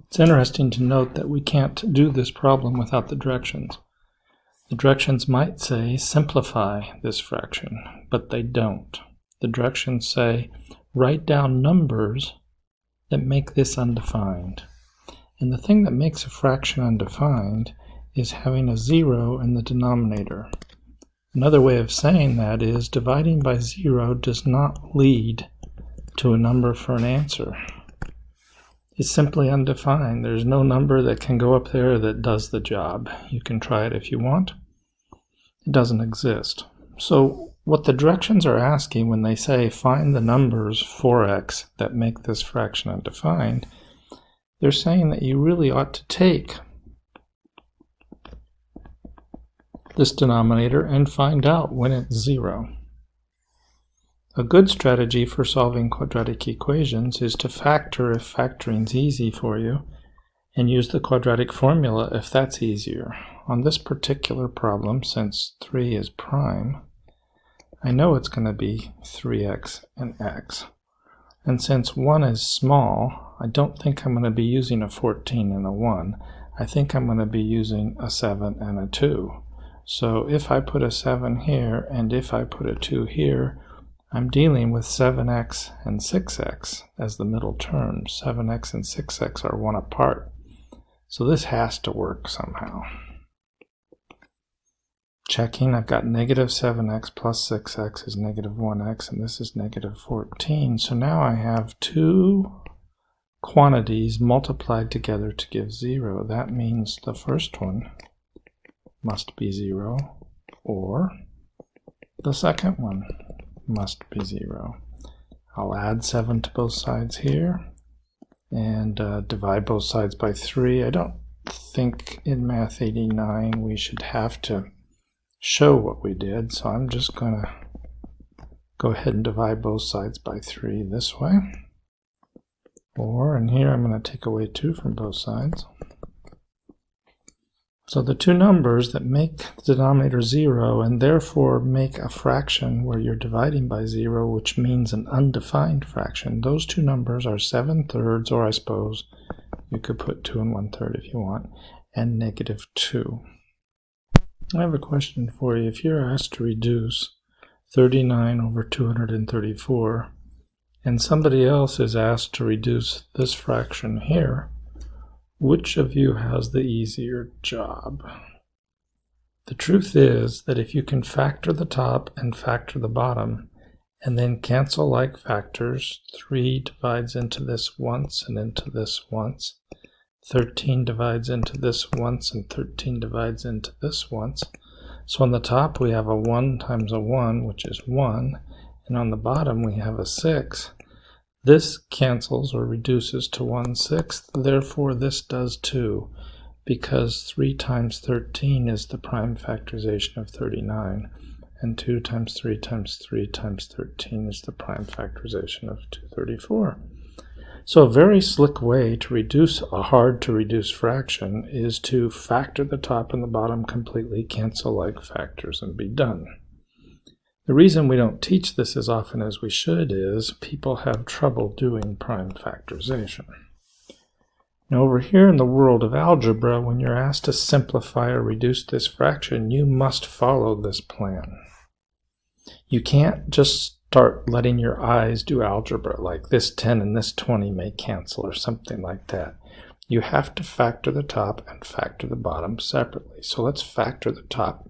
It's interesting to note that we can't do this problem without the directions. The directions might say simplify this fraction, but they don't. The directions say write down numbers that make this undefined. And the thing that makes a fraction undefined is having a 0 in the denominator. Another way of saying that is dividing by 0 does not lead to a number for an answer. It's simply undefined. There's no number that can go up there that does the job. You can try it if you want. It doesn't exist. So what the directions are asking when they say find the numbers for x that make this fraction undefined, they're saying that you really ought to take this denominator and find out when it's 0. A good strategy for solving quadratic equations is to factor if factoring's easy for you, and use the quadratic formula if that's easier. On this particular problem, since 3 is prime, I know it's going to be 3x and x. And since 1 is small, I don't think I'm going to be using a 14 and a 1. I think I'm going to be using a 7 and a 2. So if I put a 7 here and if I put a 2 here, I'm dealing with 7x and 6x as the middle terms. 7x and 6x are 1 apart. So this has to work somehow. Checking, I've got negative 7x plus 6x is negative 1x, and this is negative 14. So now I have two quantities multiplied together to give 0. That means the first one must be 0, or the second one must be 0. I'll add 7 to both sides here and divide both sides by 3. I don't think in Math 89 we should have to show what we did, so I'm just going to go ahead and divide both sides by 3 this way. Or in here I'm going to take away 2 from both sides. So the two numbers that make the denominator 0 and therefore make a fraction where you're dividing by 0, which means an undefined fraction, those two numbers are 7/3, or I suppose you could put 2 1/3 if you want, and negative 2. I have a question for you. If you're asked to reduce 39 over 234, and somebody else is asked to reduce this fraction here, which of you has the easier job? The truth is that if you can factor the top and factor the bottom, and then cancel like factors, 3 divides into this once and into this once, 13 divides into this once, and 13 divides into this once. So on the top we have a 1 times a 1, which is 1, and on the bottom we have a 6. This cancels or reduces to 1/6, therefore this does too, because 3 times 13 is the prime factorization of 39, and 2 times 3 times 3 times 13 is the prime factorization of 234. So a very slick way to reduce a hard-to-reduce fraction is to factor the top and the bottom completely, cancel like factors, and be done. The reason we don't teach this as often as we should is people have trouble doing prime factorization. Now over here in the world of algebra, when you're asked to simplify or reduce this fraction, you must follow this plan. You can't just start letting your eyes do algebra, like this 10 and this 20 may cancel or something like that. You have to factor the top and factor the bottom separately. So let's factor the top.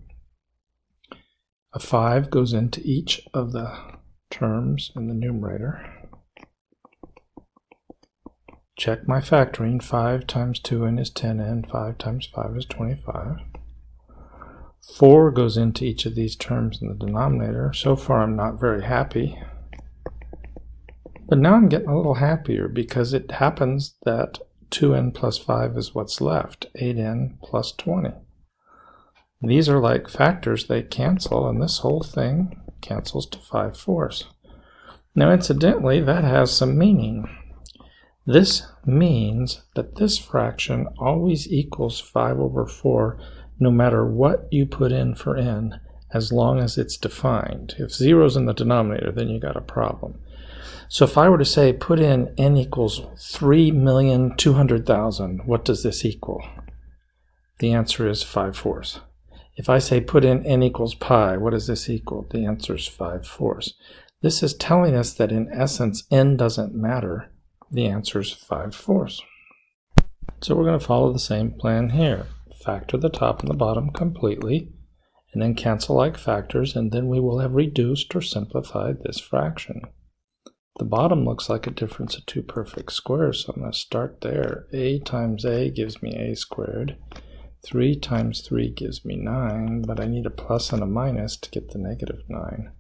A 5 goes into each of the terms in the numerator. Check my factoring. 5 times 2n is 10n. 5 times 5 is 25. 4 goes into each of these terms in the denominator. So far I'm not very happy. But now I'm getting a little happier because it happens that 2n plus 5 is what's left. 8n plus 20. These are like factors, they cancel, and this whole thing cancels to 5/4. Now incidentally, that has some meaning. This means that this fraction always equals 5/4 no matter what you put in for n, as long as it's defined. If 0's in the denominator, then you got a problem. So if I were to say put in n equals 3,200,000, what does this equal? The answer is 5/4. If I say put in n equals pi, what does this equal? The answer is 5/4. This is telling us that in essence n doesn't matter. The answer is 5/4. So we're going to follow the same plan here. Factor the top and the bottom completely, and then cancel like factors, and then we will have reduced or simplified this fraction. The bottom looks like a difference of two perfect squares, so I'm going to start there. A times a gives me a squared. 3 times 3 gives me 9, but I need a plus and a minus to get the negative 9.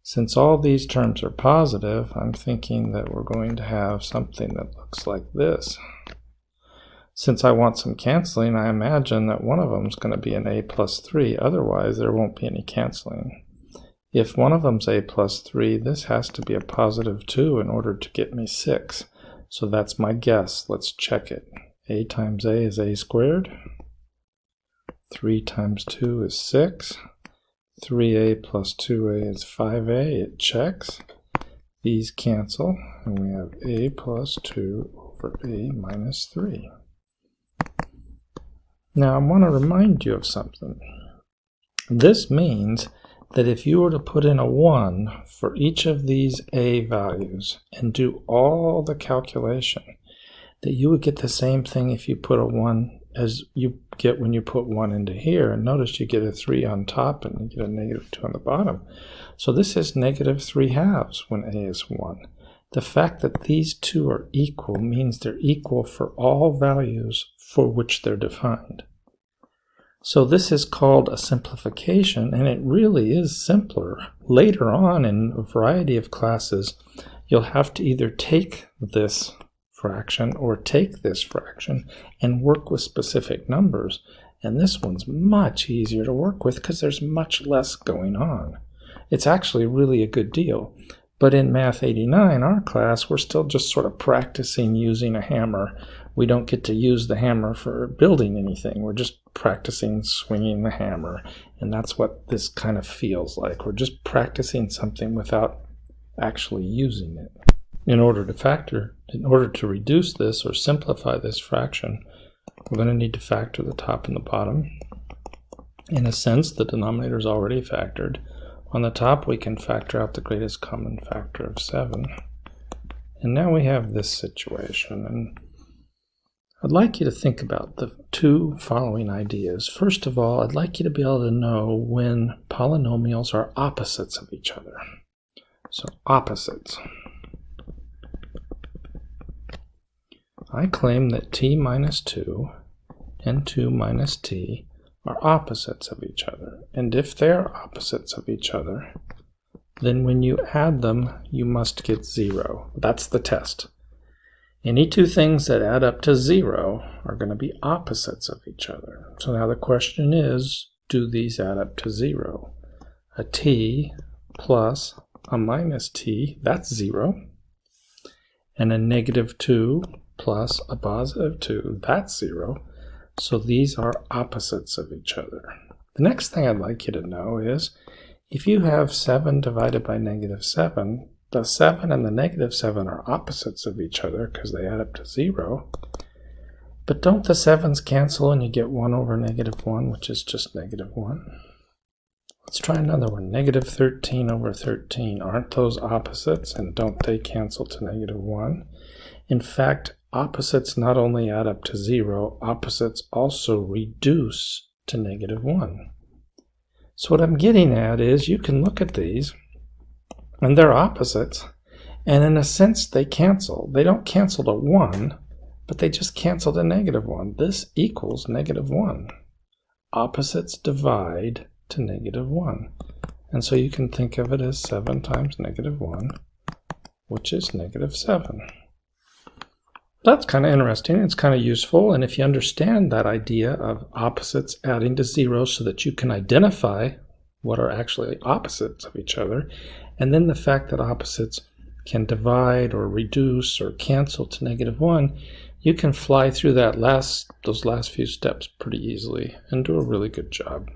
Since all these terms are positive, I'm thinking that we're going to have something that looks like this. Since I want some canceling, I imagine that one of them is going to be an a plus 3, otherwise there won't be any canceling. If one of them's a plus 3, this has to be a positive 2 in order to get me 6. So that's my guess. Let's check it. A times a is a squared. 3 times 2 is 6. 3a plus 2a is 5a. It checks. These cancel, and we have a plus 2 over a minus 3. Now I want to remind you of something. This means that if you were to put in a 1 for each of these a values and do all the calculation, that you would get the same thing if you put a 1 as you get when you put 1 into here. And notice you get a 3 on top and you get a negative 2 on the bottom. So this is negative 3/2 when a is 1. The fact that these two are equal means they're equal for all values for which they're defined. So this is called a simplification, and it really is simpler. Later on in a variety of classes, you'll have to either take this fraction or take this fraction and work with specific numbers. And this one's much easier to work with because there's much less going on. It's actually really a good deal. But in Math 89, our class, we're still just sort of practicing using a hammer. We don't get to use the hammer for building anything. We're just practicing swinging the hammer. And that's what this kind of feels like. We're just practicing something without actually using it. In order to reduce this or simplify this fraction, we're going to need to factor the top and the bottom. In a sense, the denominator is already factored. On the top, we can factor out the greatest common factor of 7. And now we have this situation. And I'd like you to think about the two following ideas. First of all, I'd like you to be able to know when polynomials are opposites of each other. So opposites. I claim that t minus 2 and 2 minus t are opposites of each other. And if they're opposites of each other, then when you add them, you must get 0. That's the test. Any two things that add up to 0 are going to be opposites of each other. So now the question is, do these add up to 0? A t plus a minus t, that's 0. And a negative 2 plus a positive 2, that's 0. So these are opposites of each other. The next thing I'd like you to know is, if you have 7 divided by negative 7, the 7 and the negative 7 are opposites of each other because they add up to 0. But don't the 7's cancel and you get 1 over negative 1, which is just negative 1? Let's try another one. Negative 13 over 13. Aren't those opposites, and don't they cancel to negative 1? In fact, opposites not only add up to 0, opposites also reduce to negative 1. So what I'm getting at is, you can look at these, and they're opposites, and in a sense they cancel. They don't cancel to 1, but they just cancel to negative 1. This equals negative 1. Opposites divide to negative 1. And so you can think of it as 7 times negative 1, which is negative 7. That's kind of interesting. It's kind of useful. And if you understand that idea of opposites adding to 0 so that you can identify what are actually opposites of each other, and then the fact that opposites can divide or reduce or cancel to negative 1, you can fly through those last few steps pretty easily and do a really good job.